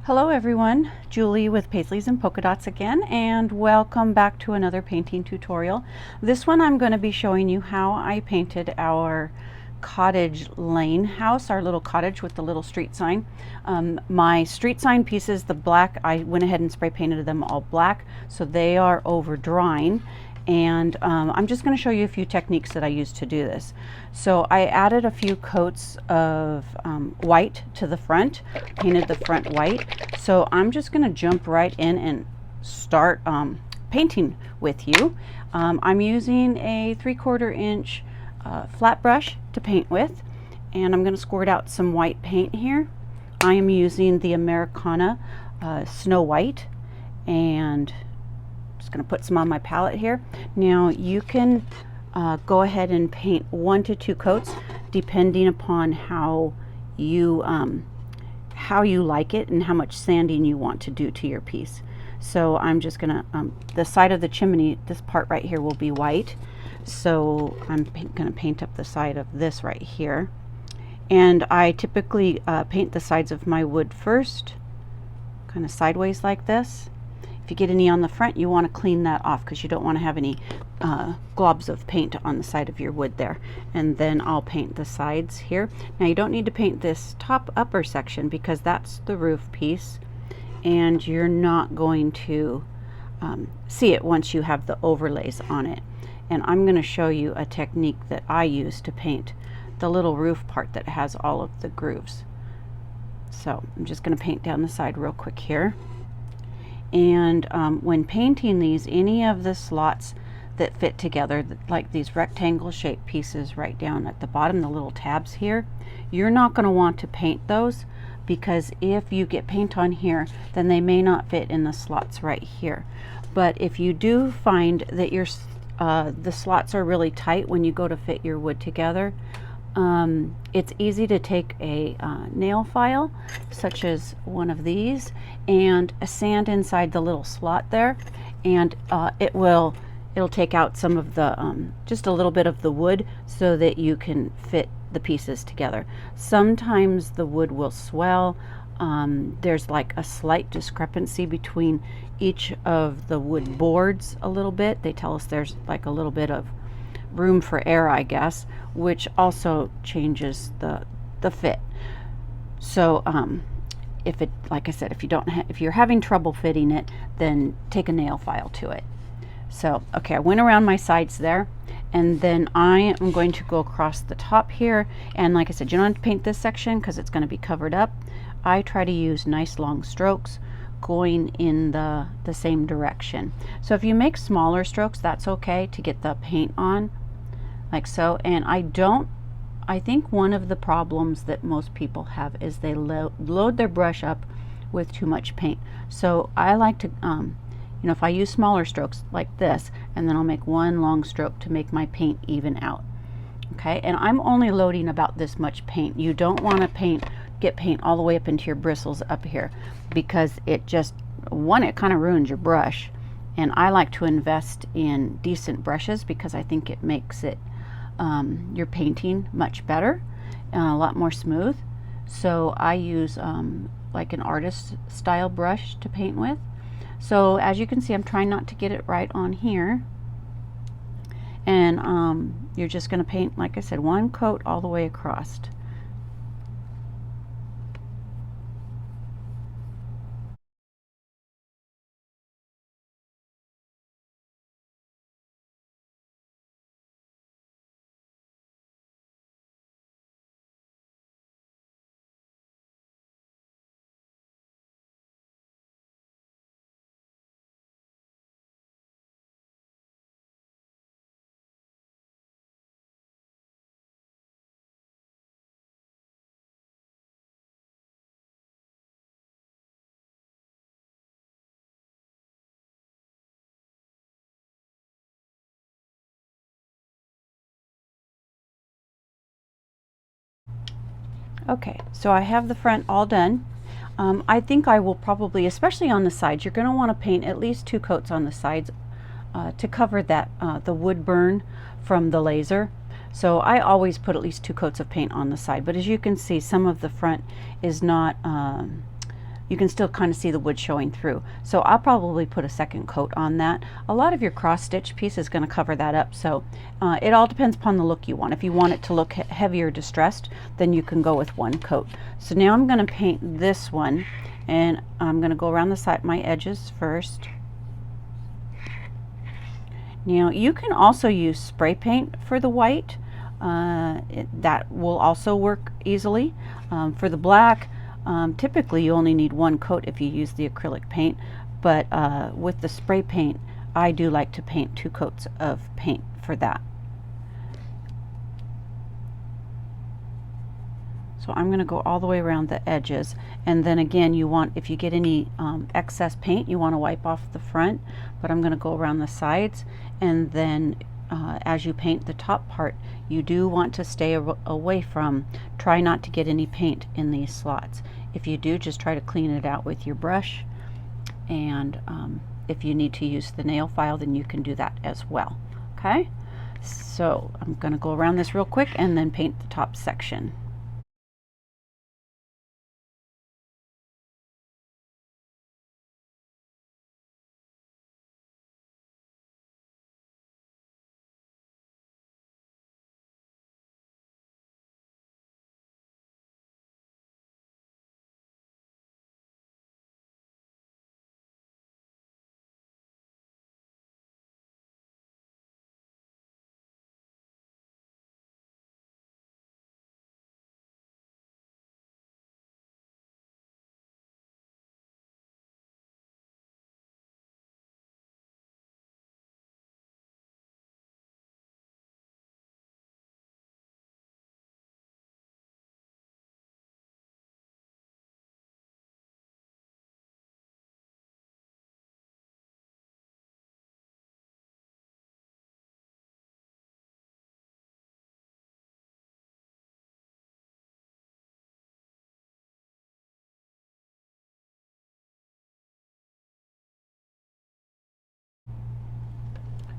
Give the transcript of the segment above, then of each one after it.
Hello everyone, Julie with Paisleys and Polka Dots again, and welcome back to another painting tutorial. This one I'm going to be showing you how I painted our cottage lane house, our little cottage with the little street sign. My street sign pieces, the black, I went ahead and spray painted them all black, so they are over drying. And I'm just going to show you a few techniques that I use to do this. So I added a few coats of white to the front, painted the front white. So I'm just going to jump right in and start painting with you. I'm using a 3/4 inch flat brush to paint with, and I'm going to squirt out some white paint here. I am using the Americana Snow White, and just going to put some on my palette here. Now you can go ahead and paint 1 to 2 coats depending upon how you like it and how much sanding you want to do to your piece. So I'm just gonna the side of the chimney, this part right here will be white, so I'm gonna paint up the side of this right here. And I typically paint the sides of my wood first, kind of sideways like this. If you get any on the front, you want to clean that off because you don't want to have any globs of paint on the side of your wood there. And then I'll paint the sides here. Now you don't need to paint this top upper section because that's the roof piece, and you're not going to see it once you have the overlays on it. And I'm going to show you a technique that I use to paint the little roof part that has all of the grooves. So I'm just going to paint down the side real quick here. And when painting these, any of the slots that fit together, like these rectangle shaped pieces right down at the bottom, the little tabs here, you're not going to want to paint those, because if you get paint on here, then they may not fit in the slots right here. But if you do find that your the slots are really tight when you go to fit your wood together, it's easy to take a nail file, such as one of these, and sand inside the little slot there, and it'll take out some of the just a little bit of the wood so that you can fit the pieces together. Sometimes the wood will swell. There's like a slight discrepancy between each of the wood boards a little bit. They tell us there's like a little bit of room for error, I guess, which also changes the fit. So if it, like I said, if you're having trouble fitting it, then take a nail file to it. So okay, I went around my sides there, and then I am going to go across the top here. And like I said, you don't have to paint this section because it's going to be covered up. I try to use nice long strokes going in the same direction. So if you make smaller strokes, that's okay to get the paint on, like so. And I think one of the problems that most people have is they load their brush up with too much paint. So I like to, you know, if I use smaller strokes like this, and then I'll make one long stroke to make my paint even out. Okay, and I'm only loading about this much paint. You don't want to get paint all the way up into your bristles up here, because it just, it kind of ruins your brush. And I like to invest in decent brushes because I think it makes it your painting much better and a lot more smooth. So I use like an artist style brush to paint with. So as you can see, I'm trying not to get it right on here. And you're just going to paint, like I said, one coat all the way across. Okay, so I have the front all done. I think I will probably, especially on the sides, you're going to want to paint at least 2 coats on the sides to cover that the wood burn from the laser. So I always put at least 2 coats of paint on the side, but as you can see, some of the front is not you can still kind of see the wood showing through. So I'll probably put a second coat on that. A lot of your cross stitch piece is going to cover that up, so it all depends upon the look you want. If you want it to look heavier distressed, then you can go with one coat. So now I'm going to paint this one, and I'm going to go around the side, my edges first. Now you can also use spray paint for the white. That will also work easily. For the black, typically you only need one coat if you use the acrylic paint, but with the spray paint, I do like to paint 2 coats of paint for that. So I'm going to go all the way around the edges, and then again, you want, if you get any excess paint, you want to wipe off the front, but I'm going to go around the sides, and then as you paint the top part, you do want to stay away from, try not to get any paint in these slots. If you do, just try to clean it out with your brush, and if you need to use the nail file, then you can do that as well. Okay, so I'm going to go around this real quick and then paint the top section.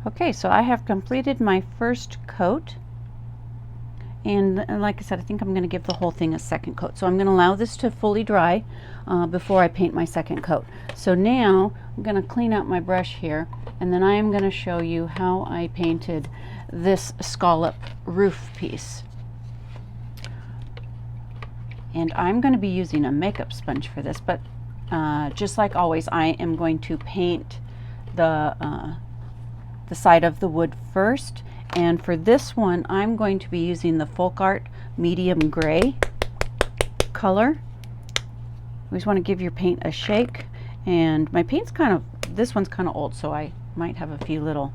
Okay, so I have completed my first coat, and like I said, I think I'm going to give the whole thing a second coat. So I'm going to allow this to fully dry before I paint my second coat. So now I'm going to clean out my brush here, and then I am going to show you how I painted this scallop roof piece. And I'm going to be using a makeup sponge for this, but just like always, I am going to paint the side of the wood first, and for this one I'm going to be using the Folk Art medium gray color. Always want to give your paint a shake, and my paint's this one's kind of old, so I might have a few little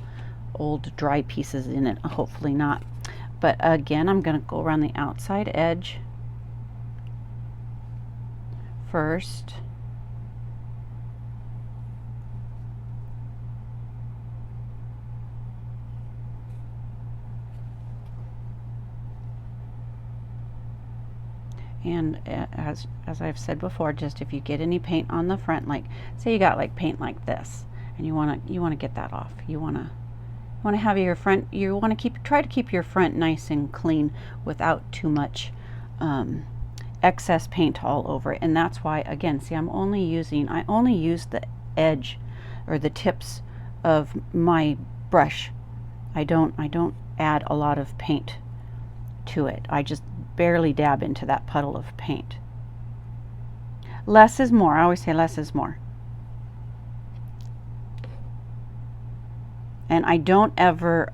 old dry pieces in it, hopefully not. But again, I'm going to go around the outside edge first. And as I've said before, just if you get any paint on the front, like say you got like paint like this, and you want to get that off. You want to have your front. You want to try to keep your front nice and clean without too much excess paint all over it. And that's why, again, see, I only use the edge or the tips of my brush. I don't add a lot of paint to it. I just barely dab into that puddle of paint. Less is more. I always say less is more. And I don't ever,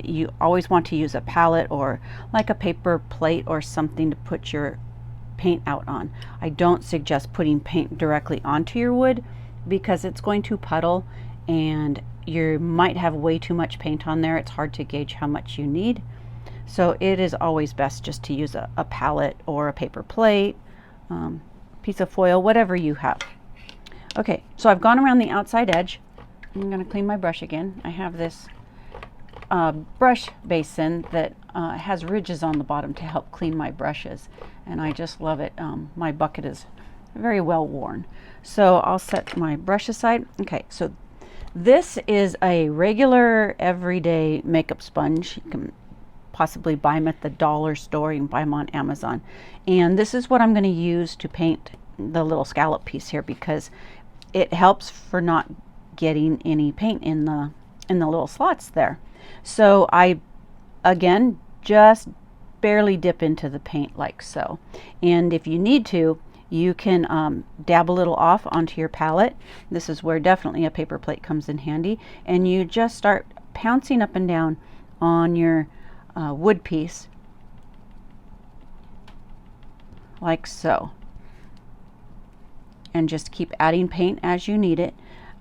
you always want to use a palette or like a paper plate or something to put your paint out on. I don't suggest putting paint directly onto your wood because it's going to puddle and you might have way too much paint on there. It's hard to gauge how much you need. So it is always best just to use a palette or a paper plate, piece of foil, whatever you have. Okay, so I've gone around the outside edge. I'm going to clean my brush again. I have this brush basin that has ridges on the bottom to help clean my brushes, and I just love it. My bucket is very well worn. So I'll set my brush aside. Okay, so this is a regular everyday makeup sponge. You can possibly buy them at the dollar store. You can buy them on Amazon. And this is what I'm going to use to paint the little scallop piece here, because it helps for not getting any paint in the little slots there. So I, again, just barely dip into the paint like so. And if you need to, you can dab a little off onto your palette. This is where definitely a paper plate comes in handy. And you just start pouncing up and down on your wood piece like so. And just keep adding paint as you need it.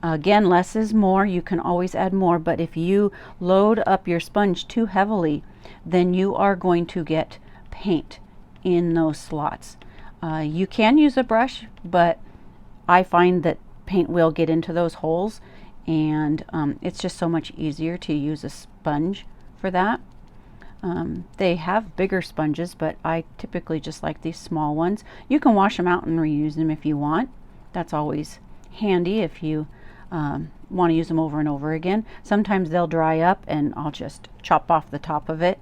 Again, less is more. You can always add more, but if you load up your sponge too heavily, then you are going to get paint in those slots. You can use a brush, but I find that paint will get into those holes, and it's just so much easier to use a sponge for that. They have bigger sponges, but I typically just like these small ones. You can wash them out and reuse them if you want. That's always handy if you want to use them over and over again. Sometimes they'll dry up and I'll just chop off the top of it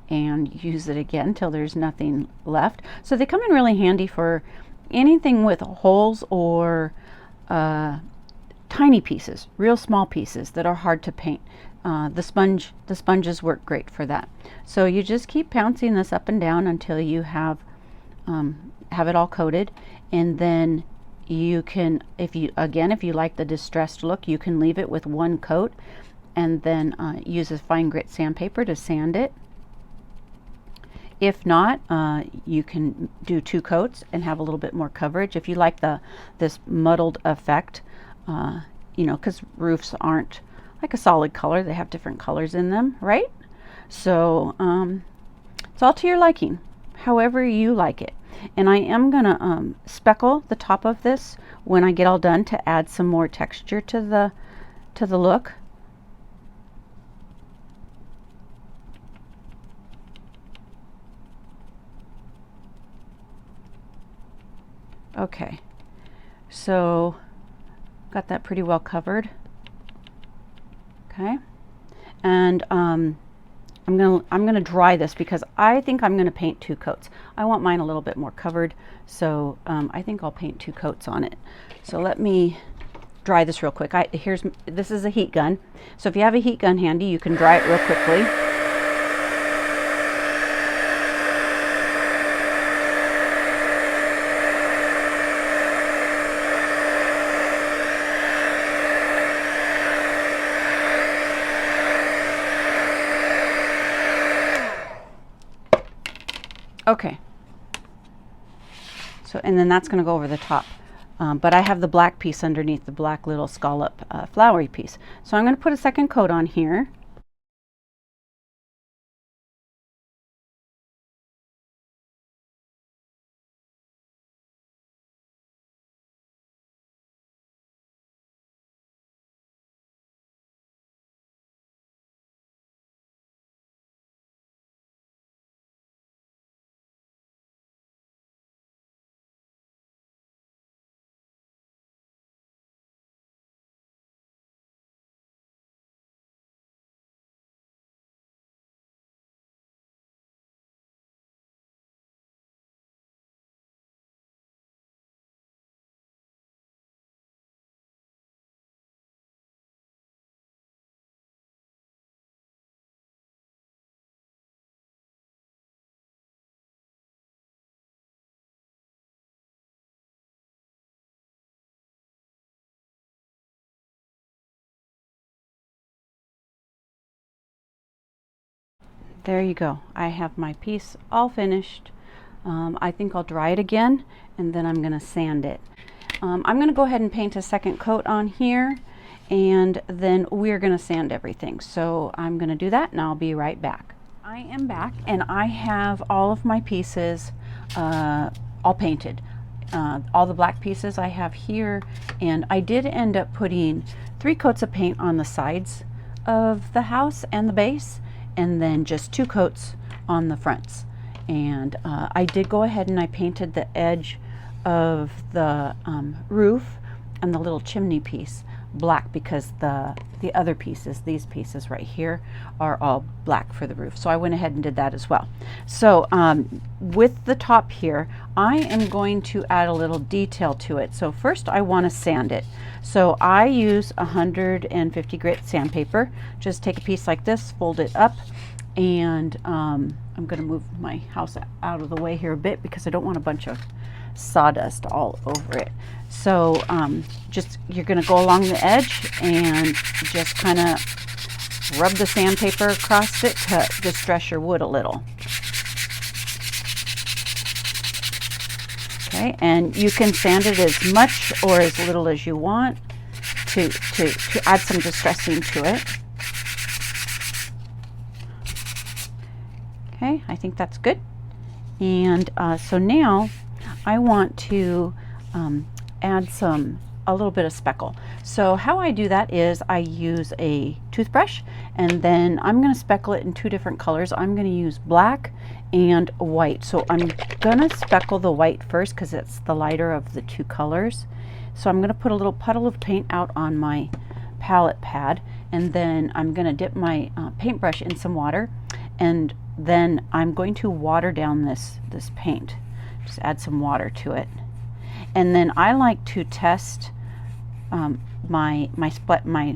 and use it again till there's nothing left. So they come in really handy for anything with holes or tiny pieces, real small pieces that are hard to paint. The sponges work great for that. So you just keep pouncing this up and down until you have it all coated, and then you can, if you like the distressed look, you can leave it with one coat and then use a fine grit sandpaper to sand it. If not, you can do 2 coats and have a little bit more coverage. If you like this muddled effect, you know, because roofs aren't like a solid color, they have different colors in them, right? So it's all to your liking, however you like it. And I am gonna speckle the top of this when I get all done to add some more texture to the look. Okay, so got that pretty well covered. Okay, and I'm gonna dry this because I think I'm gonna paint 2 coats. I want mine a little bit more covered, so I think I'll paint 2 coats on it. So let me dry this real quick. This is a heat gun, so if you have a heat gun handy, you can dry it real quickly. Okay, so and then that's going to go over the top, but I have the black piece underneath, the black little scallop flowery piece. So I'm going to put a second coat on here. There you go. I have my piece all finished. I think I'll dry it again and then I'm going to sand it. I'm going to go ahead and paint a second coat on here, and then we're going to sand everything. So I'm going to do that and I'll be right back. I am back and I have all of my pieces all painted. All the black pieces I have here, and I did end up putting 3 coats of paint on the sides of the house and the base, and then just 2 coats on the fronts. And I did go ahead and I painted the edge of the roof and the little chimney piece, black because the other pieces, these pieces right here, are all black for the roof. So I went ahead and did that as well. So with the top here, I am going to add a little detail to it. So first I want to sand it. So I use 150 grit sandpaper. Just take a piece like this, fold it up, and I'm going to move my house out of the way here a bit because I don't want a bunch of sawdust all over it. So just you're going to go along the edge and just kind of rub the sandpaper across it to distress your wood a little. Okay, and you can sand it as much or as little as you want to add some distressing to it. Okay, I think that's good. And so now I want to add a little bit of speckle. So how I do that is I use a toothbrush, and then I'm going to speckle it in two different colors. I'm going to use black and white. So I'm going to speckle the white first because it's the lighter of the two colors. So I'm going to put a little puddle of paint out on my palette pad, and then I'm going to dip my paintbrush in some water, and then I'm going to water down this paint. Just add some water to it. And then I like to test my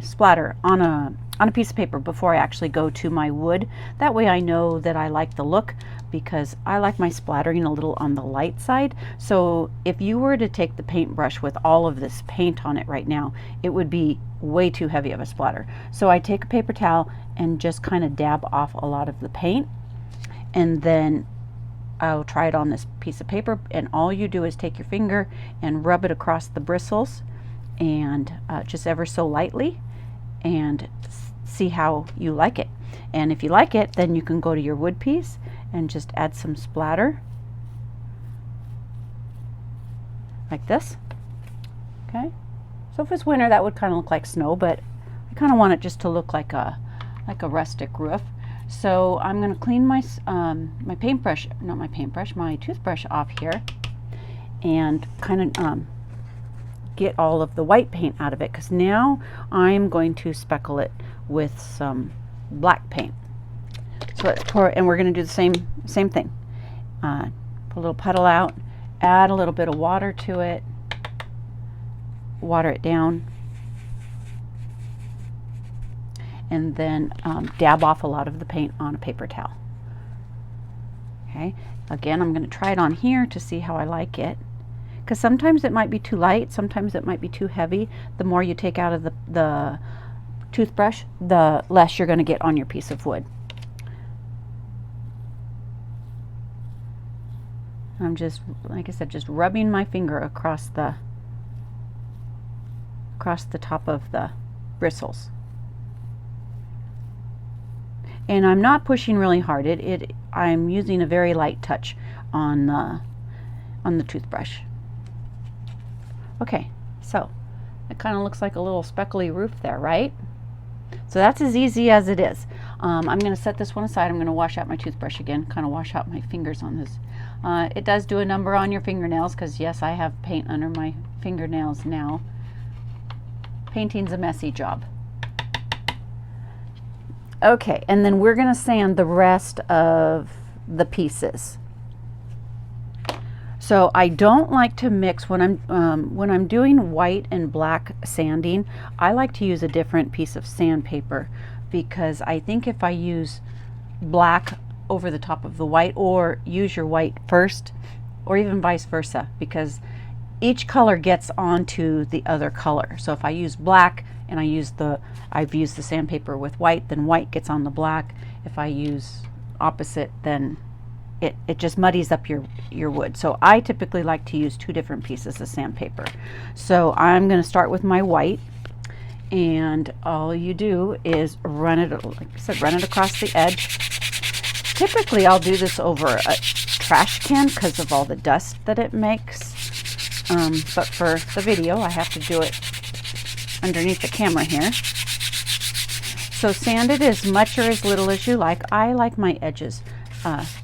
splatter on a piece of paper before I actually go to my wood. That way I know that I like the look, because I like my splattering a little on the light side. So if you were to take the paintbrush with all of this paint on it right now, it would be way too heavy of a splatter. So I take a paper towel and just kind of dab off a lot of the paint, and then I'll try it on this piece of paper, and all you do is take your finger and rub it across the bristles, and just ever so lightly, and see how you like it. And if you like it, then you can go to your wood piece and just add some splatter like this. Okay, so if it's winter, that would kind of look like snow, but I kind of want it just to look like a rustic roof. So I'm going to clean my my toothbrush off here, and kind of get all of the white paint out of it, because now I'm going to speckle it with some black paint. So and we're going to do the same thing. Put a little puddle out, add a little bit of water to it, water it down, and then dab off a lot of the paint on a paper towel. Okay, again, I'm going to try it on here to see how I like it, because sometimes it might be too light, sometimes it might be too heavy. The more you take out of the toothbrush, the less you're going to get on your piece of wood. I'm just, like I said, just rubbing my finger across the top of the bristles. And I'm not pushing really hard. I'm using a very light touch on the toothbrush. Okay, so it kind of looks like a little speckly roof there, right? So that's as easy as it is. I'm going to set this one aside. I'm going to wash out my toothbrush again, kind of wash out my fingers on this. It does do a number on your fingernails, because yes, I have paint under my fingernails now. Painting's a messy job. Okay, and then we're going to sand the rest of the pieces. So I don't like to mix when I'm doing white and black sanding. I like to use a different piece of sandpaper, because I think if I use black over the top of the white, or use your white first, or even vice versa, because each color gets onto the other color. So if I use black and I've used the sandpaper with white, then white gets on the black. If I use opposite, then it just muddies up your wood. So I typically like to use two different pieces of sandpaper. So I'm going to start with my white, and all you do is run it, like I said, run it across the edge. Typically I'll do this over a trash can because of all the dust that it makes. But for the video, I have to do it underneath the camera here. So sand it as much or as little as you like. I like my edges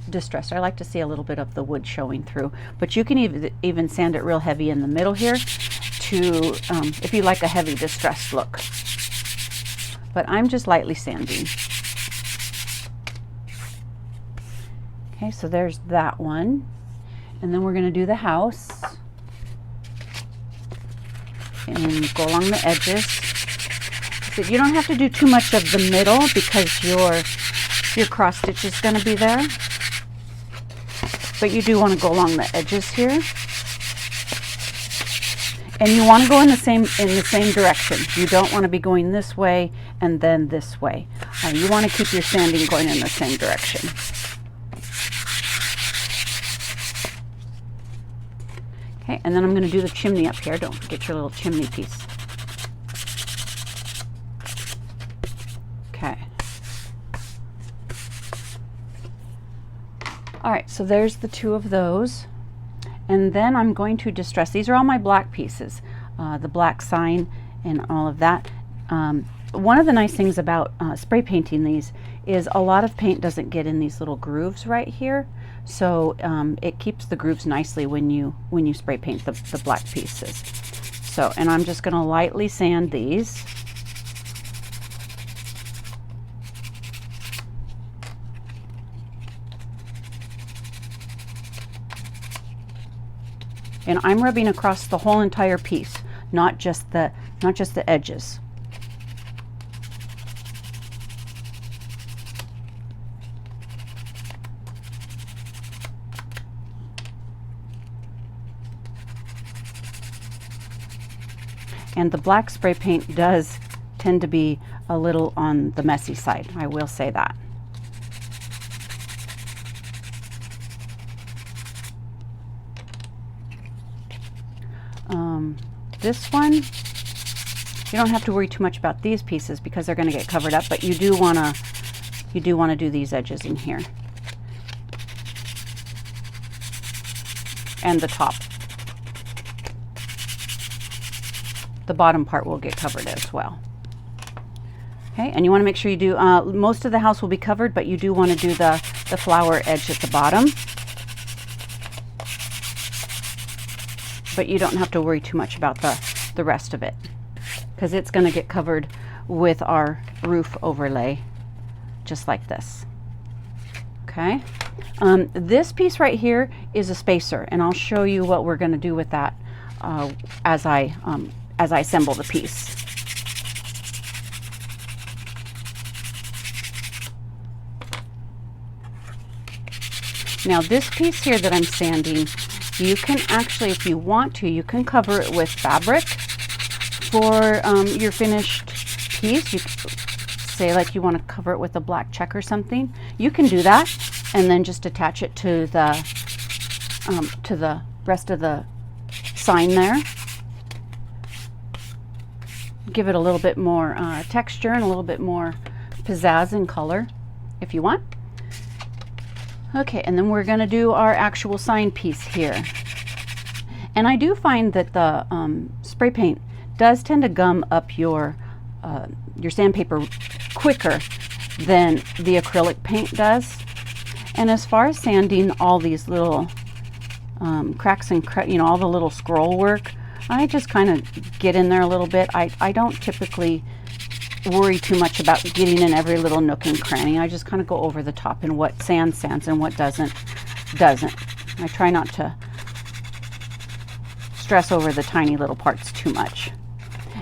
distressed. I like to see a little bit of the wood showing through, but you can even sand it real heavy in the middle here if you like a heavy distressed look. But I'm just lightly sanding. Okay, so there's that one. And then we're going to do the house. And go along the edges. So you don't have to do too much of the middle because your cross stitch is going to be there. But you do want to go along the edges here. And you want to go in the same direction. You don't want to be going this way and then this way. You want to keep your sanding going in the same direction. Okay, and then I'm going to do the chimney up here. Don't forget your little chimney piece. Okay. All right, so there's the two of those. And then I'm going to distress. These are all my black pieces, the black sign and all of that. One of the nice things about spray painting these is a lot of paint doesn't get in these little grooves right here. So it keeps the grooves nicely when you spray paint the black pieces. So, and I'm just going to lightly sand these. And I'm rubbing across the whole entire piece, not just the edges. And the black spray paint does tend to be a little on the messy side, I will say that. This one, you don't have to worry too much about these pieces because they're going to get covered up, but you do want to do these edges in here. And the top. The bottom part will get covered as well. Okay, and you want to make sure you do, most of the house will be covered, but you do want to do the flower edge at the bottom. But you don't have to worry too much about the rest of it because it's going to get covered with our roof overlay just like this. Okay, this piece right here is a spacer, and I'll show you what we're going to do with that as I assemble the piece. Now this piece here that I'm sanding, you can actually, if you want to, you can cover it with fabric for your finished piece. You say like you want to cover it with a black check or something. You can do that and then just attach it to the rest of the sign there. Give it a little bit more texture and a little bit more pizzazz in color if you want. Okay, and then we're going to do our actual sign piece here. And I do find that the spray paint does tend to gum up your sandpaper quicker than the acrylic paint does. And as far as sanding all these little cracks and all the little scroll work, I just kind of get in there a little bit. I don't typically worry too much about getting in every little nook and cranny. I just kind of go over the top, and what sands and what doesn't. I try not to stress over the tiny little parts too mutte.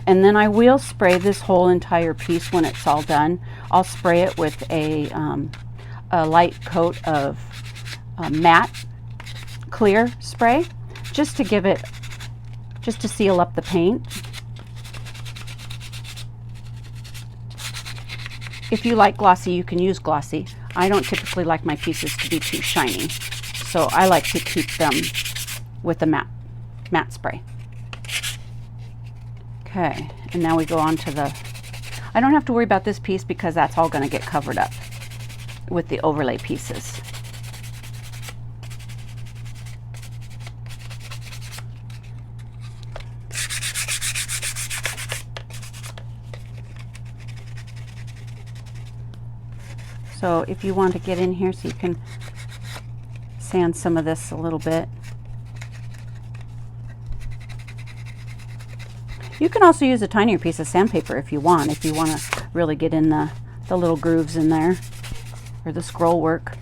And then I will spray this whole entire piece when it's all done. I'll spray it with a light coat of matte clear spray just to seal up the paint. If you like glossy, you can use glossy. I don't typically like my pieces to be too shiny, so I like to keep them with the matte spray. Okay, and now we go on to I don't have to worry about this piece because that's all going to get covered up with the overlay pieces. So if you want to get in here so you can sand some of this a little bit. You can also use a tinier piece of sandpaper if you want to really get in the little grooves in there, or the scroll work.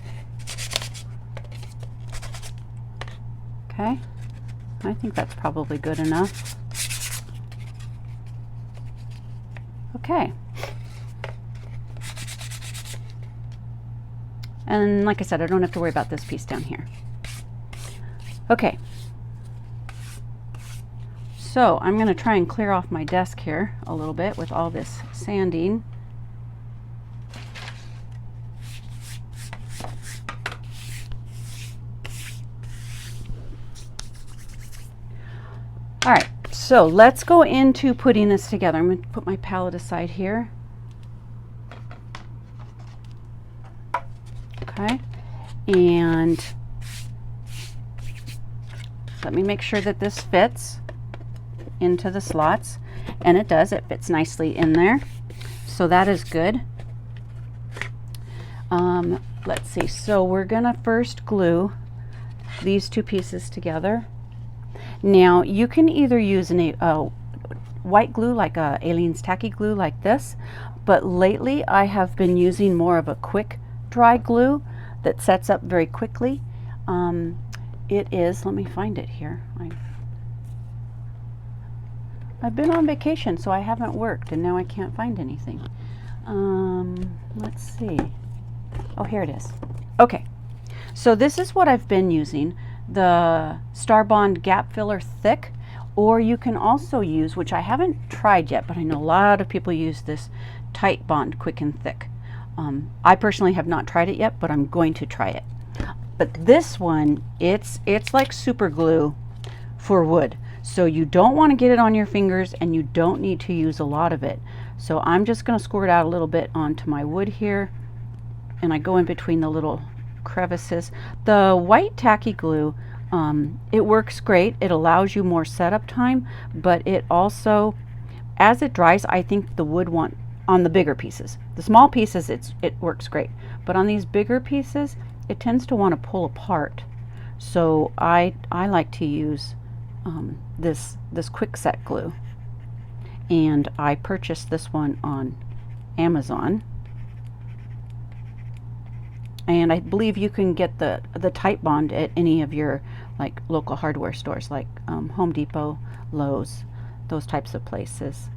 Okay, I think that's probably good enough. Okay. And like I said, I don't have to worry about this piece down here. Okay. So I'm going to try and clear off my desk here a little bit with all this sanding. All right, so let's go into putting this together. I'm going to put my palette aside here. Okay, and let me make sure that this fits into the slots, and it does. It fits nicely in there, so that is good. Let's see, so we're gonna first glue these two pieces together. Now you can either use a white glue, like a Aleene's tacky glue like this, but lately I have been using more of a quick dry glue that sets up very quickly. It is, let me find it here. I've been on vacation, so I haven't worked, and now I can't find anything. Let's see. Oh, here it is. Okay, so this is what I've been using, the Starbond Gap Filler Thick, or you can also use, which I haven't tried yet, but I know a lot of people use this Titebond Quick and Thick. I personally have not tried it yet, but I'm going to try it. But this one, it's like super glue for wood. So you don't want to get it on your fingers, and you don't need to use a lot of it. So I'm just going to squirt out a little bit onto my wood here, and I go in between the little crevices. The white tacky glue, it works great. It allows you more setup time, but it also, as it dries, I think the wood on the bigger pieces. The small pieces, it works great, but on these bigger pieces, it tends to want to pull apart. So I like to use this quick set glue, and I purchased this one on Amazon, and I believe you can get the Titebond at any of your like local hardware stores, like Home Depot, Lowe's, those types of places.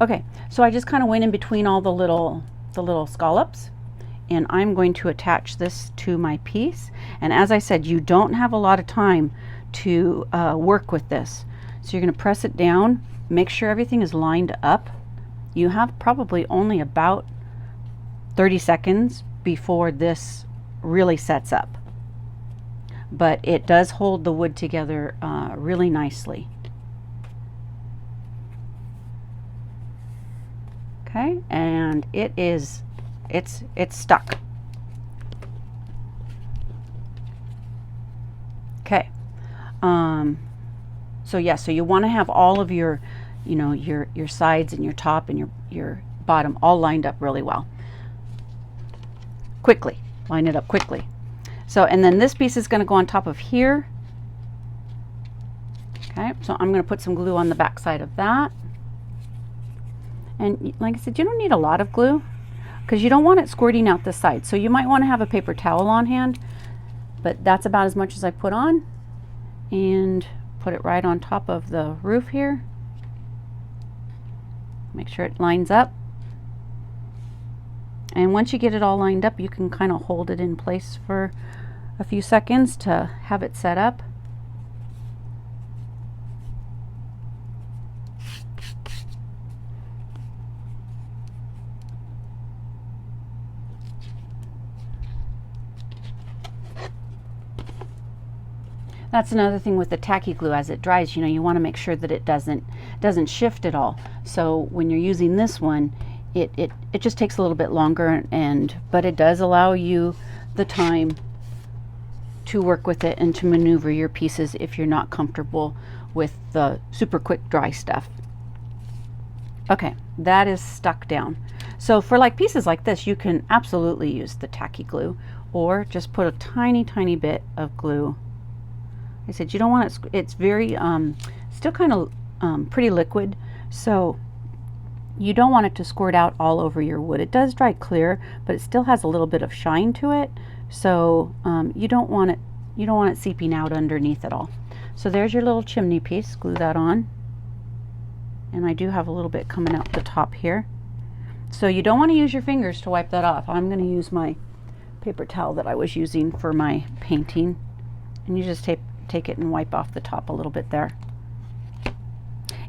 Okay, so I just kind of went in between all the little scallops, and I'm going to attach this to my piece. And as I said, you don't have a lot of time to work with this. So you're going to press it down, make sure everything is lined up. You have probably only about 30 seconds before this really sets up. But it does hold the wood together really nicely. Okay, and it's stuck. Okay. So yeah, so you want to have all of your, your sides and your top and your bottom all lined up really well. Quickly, line it up quickly. So, and then this piece is going to go on top of here. Okay, so I'm going to put some glue on the back side of that. And like I said, you don't need a lot of glue because you don't want it squirting out the side. So you might want to have a paper towel on hand, but that's about as much as I put on, and put it right on top of the roof here. Make sure it lines up. And once you get it all lined up, you can kind of hold it in place for a few seconds to have it set up. That's another thing with the tacky glue. As it dries, you want to make sure that it doesn't shift at all. So when you're using this one, it just takes a little bit longer, but it does allow you the time to work with it and to maneuver your pieces if you're not comfortable with the super quick dry stuff. Okay, that is stuck down. So for like pieces like this, you can absolutely use the tacky glue, or just put a tiny bit of glue. I said you don't want it, it's very still kind of pretty liquid, so you don't want it to squirt out all over your wood. It does dry clear, but it still has a little bit of shine to it, so you don't want it seeping out underneath it all. So there's your little chimney piece. Glue that on, and I do have a little bit coming out the top here, so you don't want to use your fingers to wipe that off. I'm going to use my paper towel that I was using for my painting, and you just take it and wipe off the top a little bit there.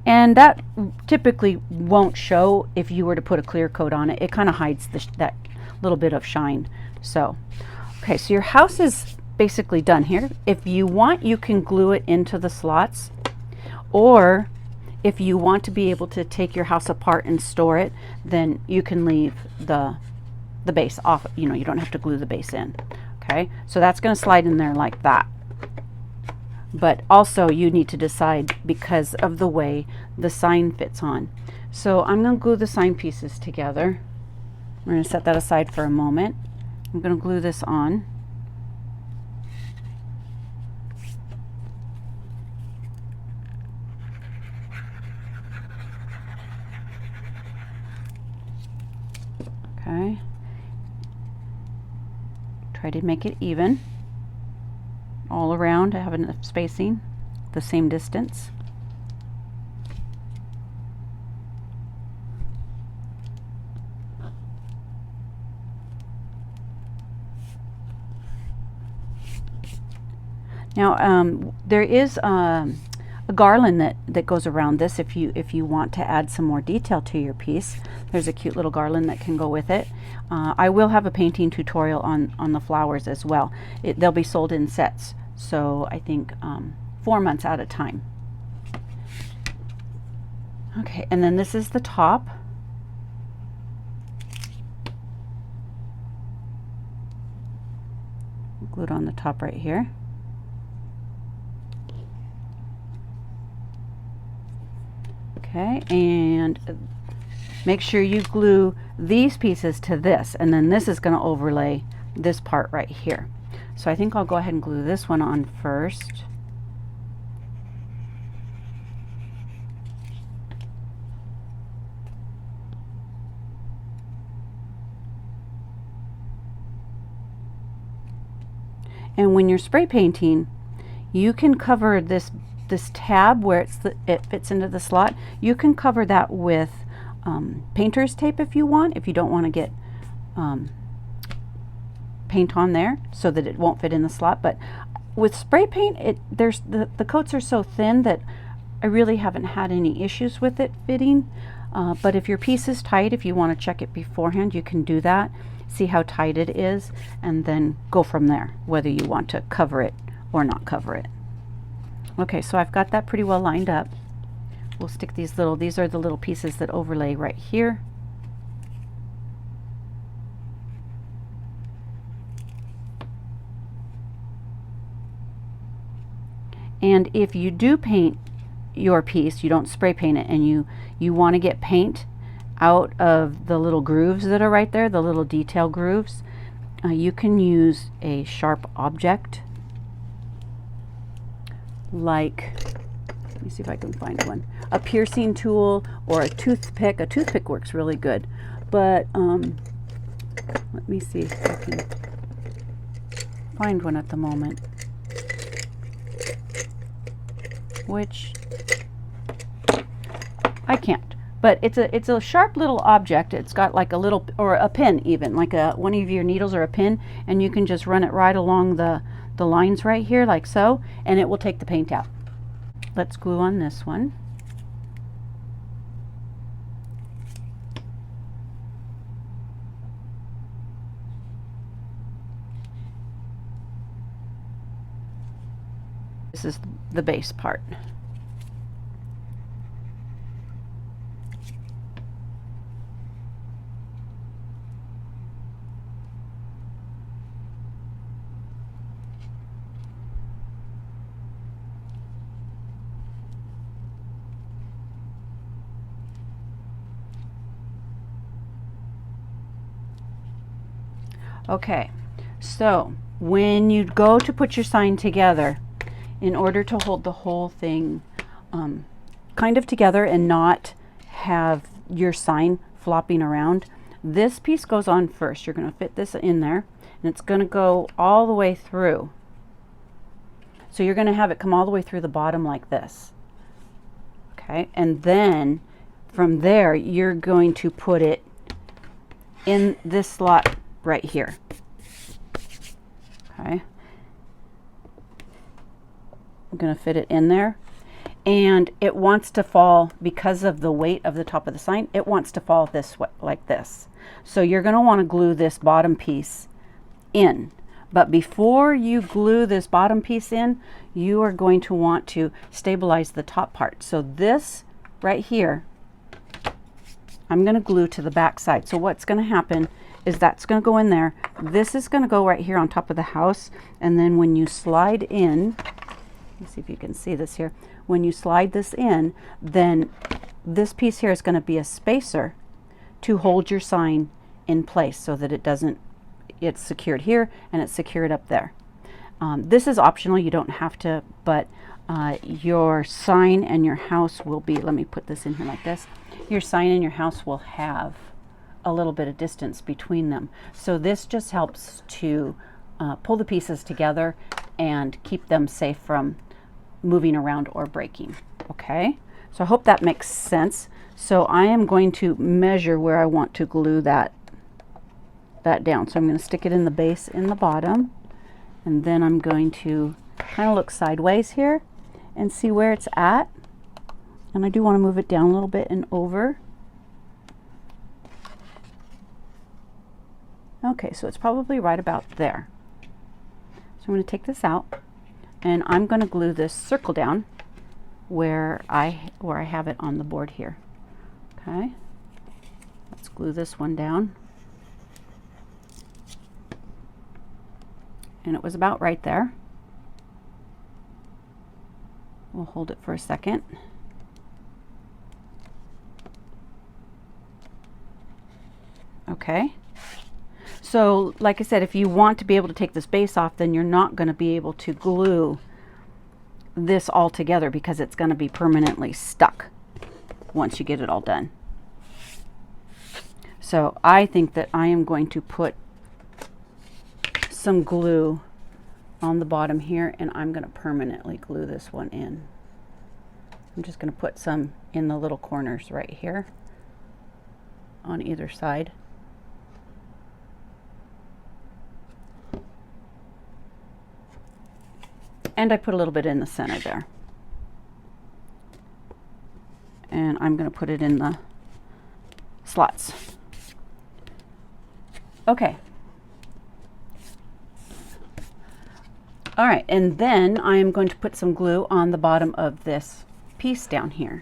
And that typically won't show if you were to put a clear coat on it. It kind of hides that little bit of shine. So, okay, so your house is basically done here. If you want, you can glue it into the slots, or if you want to be able to take your house apart and store it, then you can leave the base off. You know, you don't have to glue the base in. Okay, so that's going to slide in there like that. But also you need to decide because of the way the sign fits on. So I'm going to glue the sign pieces together. We're going to set that aside for a moment. I'm going to glue this on. Okay. Try to make it even all around, to have enough spacing, the same distance. Now there is a garland that goes around this if you want to add some more detail to your piece. There's a cute little garland that can go with it. I will have a painting tutorial on the flowers as well. They'll be sold in sets, so I think 4 months at a time. Okay, and then this is the top. Glued on the top right here. Okay, and make sure you glue these pieces to this, and then this is going to overlay this part right here. So I think I'll go ahead and glue this one on first. And when you're spray painting, you can cover this tab where it fits into the slot. You can cover that with painter's tape if you want, if you don't want to get paint on there so that it won't fit in the slot. But with spray paint, the coats are so thin that I really haven't had any issues with it fitting. But if your piece is tight, if you want to check it beforehand, you can do that, see how tight it is, and then go from there, whether you want to cover it or not cover it. Okay, so I've got that pretty well lined up. We'll stick these are the little pieces that overlay right here. And if you do paint your piece, you don't spray paint it, and you want to get paint out of the little grooves that are right there, the little detail grooves, you can use a sharp object, like, let me see if I can find one, a piercing tool or a toothpick. A toothpick works really good, but let me see if I can find one at the moment, which I can't. But it's a sharp little object. It's got like a little, or a pin even, like one of your needles or a pin, and you can just run it right along the lines right here, like so, and it will take the paint out. Let's glue on this one. This is the base part. Okay, so when you go to put your sign together, in order to hold the whole thing kind of together and not have your sign flopping around, this piece goes on first. You're going to fit this in there, and it's going to go all the way through. So you're going to have it come all the way through the bottom like this. Okay, and then from there you're going to put it in this slot right here. Okay, I'm going to fit it in there, and it wants to fall because of the weight of the top of the sign. It wants to fall this way, like this. So you're going to want to glue this bottom piece in. But before you glue this bottom piece in, you are going to want to stabilize the top part. So this right here, I'm going to glue to the back side. So what's going to happen is that's going to go in there. This is going to go right here on top of the house. And then when you slide in, let's see if you can see this here. When you slide this in, then this piece here is going to be a spacer to hold your sign in place so that it doesn't, it's secured here and it's secured up there. This is optional, you don't have to, but your sign and your house will be, let me put this in here like this, your sign and your house will have a little bit of distance between them. So this just helps to pull the pieces together and keep them safe from moving around or breaking. Okay, so I hope that makes sense. So I am going to measure where I want to glue that down. So I'm going to stick it in the base in the bottom, and then I'm going to kind of look sideways here and see where it's at. And I do want to move it down a little bit and over. Okay, so it's probably right about there. So I'm going to take this out, and I'm going to glue this circle down where I have it on the board here. Okay, let's glue this one down. And it was about right there. We'll hold it for a second. Okay. So, like I said, if you want to be able to take this base off, then you're not going to be able to glue this all together because it's going to be permanently stuck once you get it all done. So I think that I am going to put some glue on the bottom here, and I'm going to permanently glue this one in. I'm just going to put some in the little corners right here on either side. And I put a little bit in the center there. And I'm going to put it in the slots. Okay. All right, and then I am going to put some glue on the bottom of this piece down here.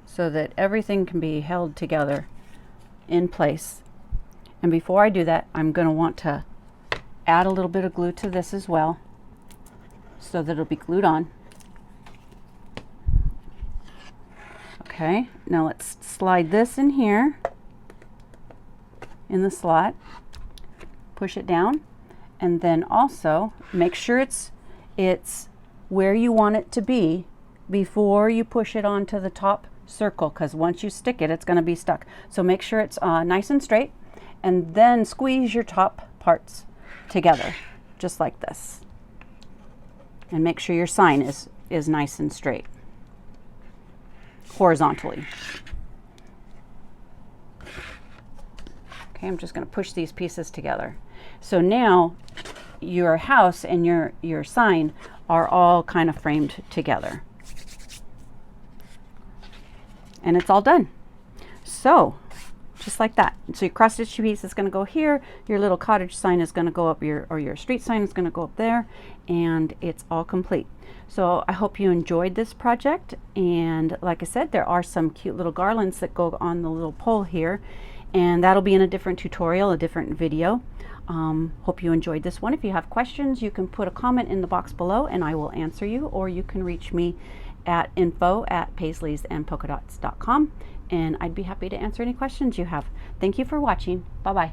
So that everything can be held together in place. And before I do that, I'm going to want to add a little bit of glue to this as well, so that it'll be glued on. Okay, now let's slide this in here in the slot, push it down, and then also make sure it's where you want it to be before you push it onto the top circle, because once you stick it, it's going to be stuck. So make sure it's nice and straight, and then squeeze your top parts together just like this, and make sure your sign is nice and straight horizontally. Okay, I'm just going to push these pieces together. So now your house and your sign are all kind of framed together, and it's all done. So just like that. So your cross stitch piece is going to go here, your little cottage sign is going to go up, your street sign is going to go up there, and it's all complete. So I hope you enjoyed this project, and like I said, there are some cute little garlands that go on the little pole here, and that'll be in a different tutorial, a different video. Hope you enjoyed this one. If you have questions, you can put a comment in the box below and I will answer you, or you can reach me at info@paisleysandpolkadots.com, and I'd be happy to answer any questions you have. Thank you for watching. Bye-bye.